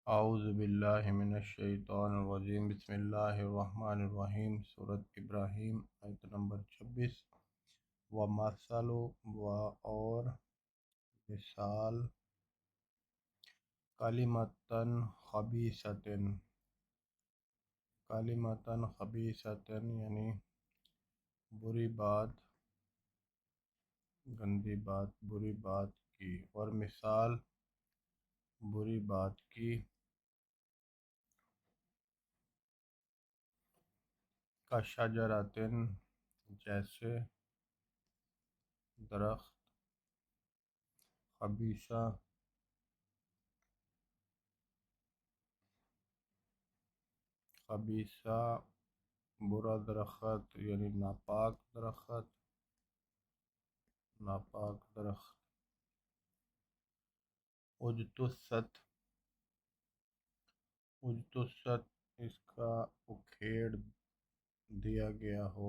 اعوذ باللہ من الشیطان الرجیم، بسم اللہ الرحمن الرحیم۔ سورۃ ابراہیم آیت نمبر 26۔ وَمَثَلُ، اور مثال، کلمۃً خبیثۃ، یعنی بری بات، گندی بات، بری بات کی، اور مثال بری بات کی، کشجرۃ، جیسے درخت، خبیثہ، برا درخت، یعنی ناپاک درخت، اجتثت، اس کا اکھیڑ دیا گیا ہو،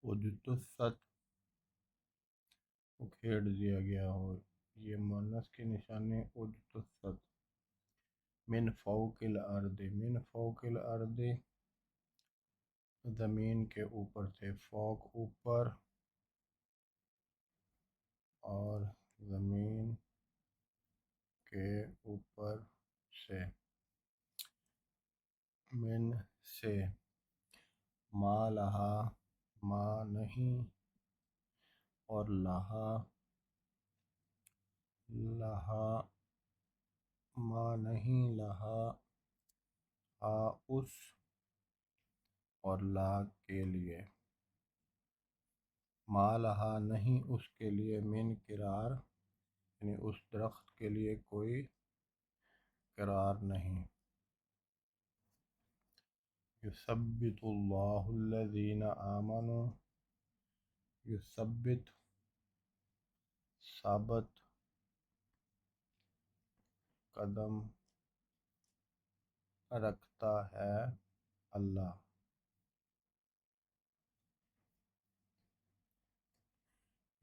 اجتثت، اکھیڑ دیا گیا ہو، یہ مؤنث کی نشانی اجتثت۔ من فوق الارض، زمین کے اوپر سے، فوق اوپر، اور زمین کے اوپر سے، من سے، ما لہا، ما نہیں، اور لہا، ما نہیں، لہا، اس، اور لا کے لیے، ما لہا نہیں اس کے لیے، من قرار، یعنی اس درخت کے لیے کوئی قرار نہیں۔ یثبت اللہ الذین آمنوا، یثبت، ثابت قدم رکھتا ہے اللہ،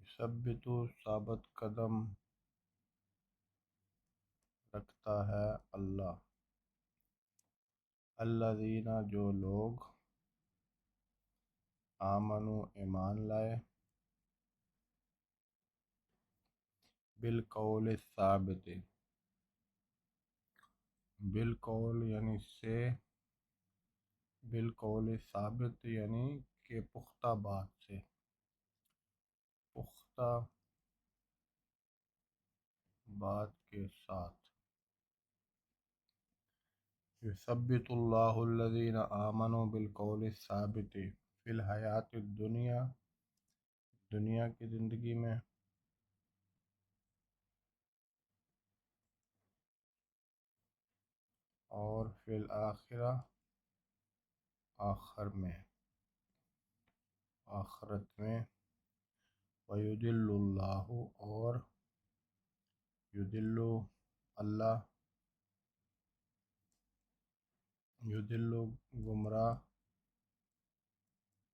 یثبت، ثابت قدم رکھتا ہے اللہ، الذین، جو لوگ، آمنوا، ایمان لائے، بالقول الثابت، بالقول یعنی سے، بالقول ثابت یعنی کہ پختہ بات سے، پختہ بات کے ساتھ۔ یثبت اللہ الذین آمنوا بالقول الثابت فی الحیات الدنیا، دنیا کی زندگی میں، اور فی الآخرہ، آخرت میں، ویضل اللہ، اور یضل اللہ، یضل گمراہ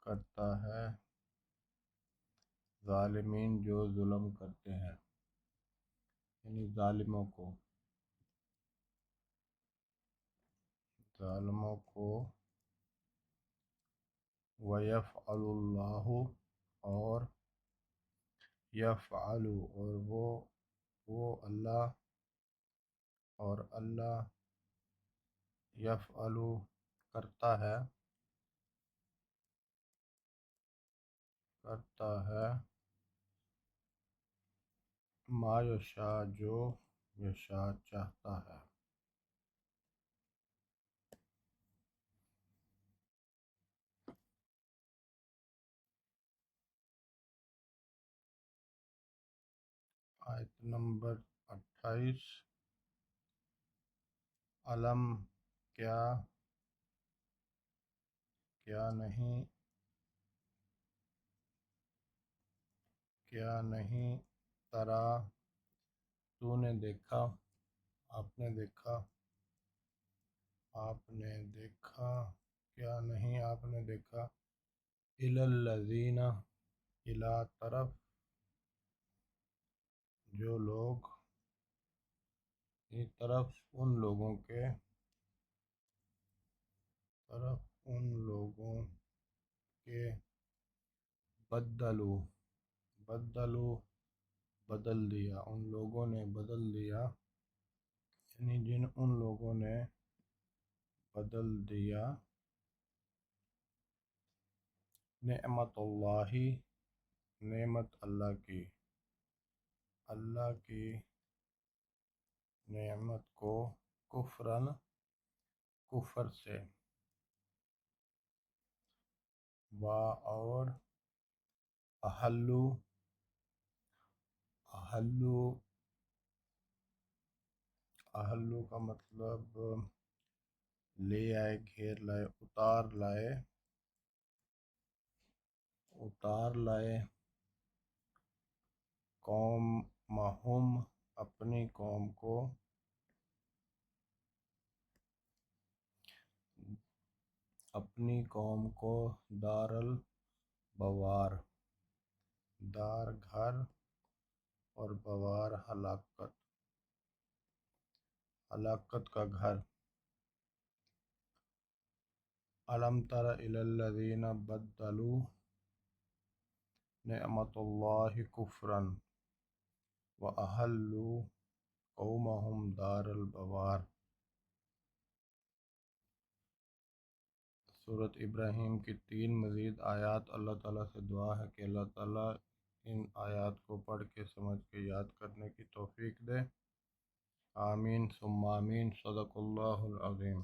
کرتا ہے، ظالمین جو ظلم کرتے ہیں، یعنی ظالموں کو، وَيَفْعَلُ اللہ، اور یفعل، اور وہ اللہ، اور اللہ یفعل کرتا ہے، ما یشاء، جو یشاء چاہتا ہے۔ آیت نمبر 28۔ علم، کیا نہیں، ترا، تو نے دیکھا، آپ نے دیکھا، کیا نہیں آپ نے دیکھا، الی الذین، الی طرف، جو لوگ طرف ان لوگوں کے بدلو بدل دیا، ان لوگوں نے بدل دیا، یعنی ان لوگوں نے بدل دیا نعمت اللہ، نعمت اللہ کی نعمت کو کفر سے، اور احلو کا مطلب لے آئے، گھیر لائے، اتار لائے قومہم، اپنی قوم کو، دار البوار، دار گھر، اور بوار ہلاکت کا گھر۔ الم تر الی الذین بدلوا نعمت اللہ کفرا واحلوا قومہم دار البوار۔ سورۃ ابراہیم کی 3 مزید آیات۔ اللہ تعالیٰ سے دعا ہے کہ اللہ تعالیٰ ان آیات کو پڑھ کے سمجھ کے یاد کرنے کی توفیق دے۔ آمین ثم آمین۔ صدق اللہ العظیم۔